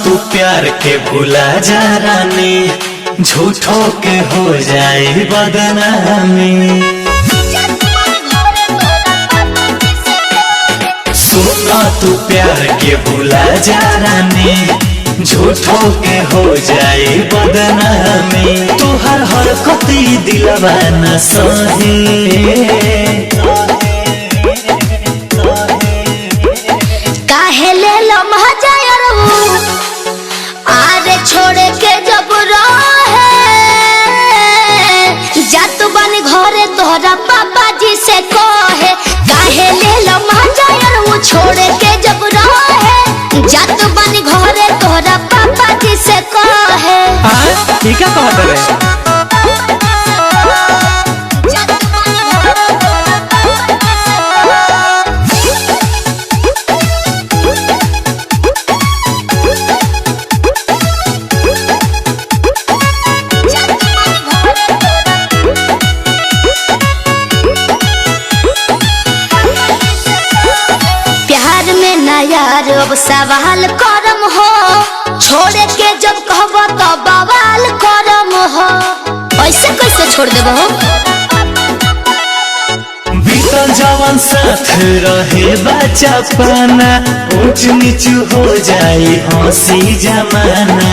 तू प्यार के भूला जा रानी, झूठों के हो जाए बदनामी। सुना तू प्यार के भूला जा रानी, झूठों के हो जाए बदनामी। तू हर हरकती दिलवा न सहे, छोड़े के जब जात बन घरे तोहरा पापा जी से कहे, काहे ले लो मजा यार वो छोड़े के जब जात बन घरे तोहरा पापा जी से कहे। ठीक है कहत रे यार अब सवाल करम हो, छोड़े के जब कहब तो बवाल करम हो। ऐसे कैसे छोड़ देब हो? बीतल जवान साथ रहे बचपना, ऊंच नीच हो जाए हंसी जमाना।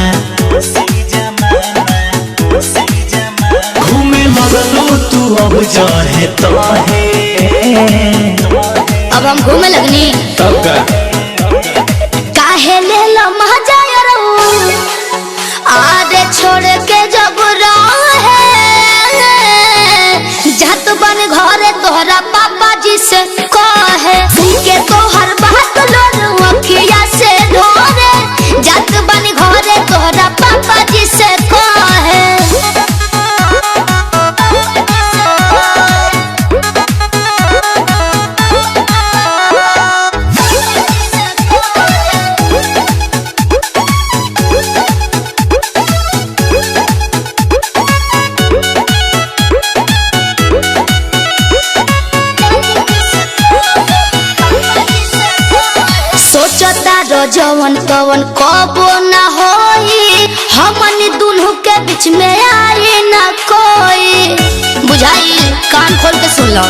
घूमे लगलो तू अब जाहे तो अब हम घूमे लगनी तब का काहे ले लो मजा यार आरे छोड़ के जब जात बन घरे तोहरा पापा जी से कहे, के तोहर बात लोग अखिया से ढोरे, जात बन घरे तोहरा पापा जी से कहे। जवन तवन कबो न होई, हमनी दुनू के बीच में आई न कोई। बुझाई कान खोल के सुन लो,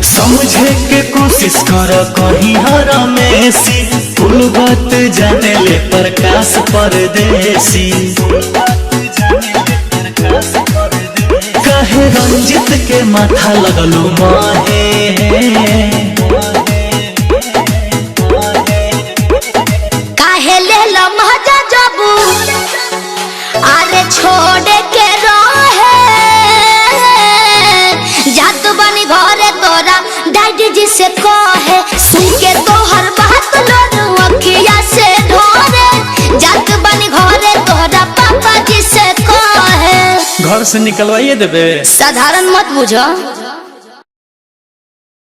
समझे के कोशिश कर कहीं हरमेसी, फूल बात जाने ले प्रकाश परदेसी। कहे रंजित के माथा लगलू माहे, अरे छोड़े के जात बनी घरे तोरा डैडी जी से कहे, सुन के तोहर बात लोग अखिया से ढोरे, जात बनी घरे तोहरा पापा जी से कहे। घर से निकलवाइए देबे, साधारण मत बुझो।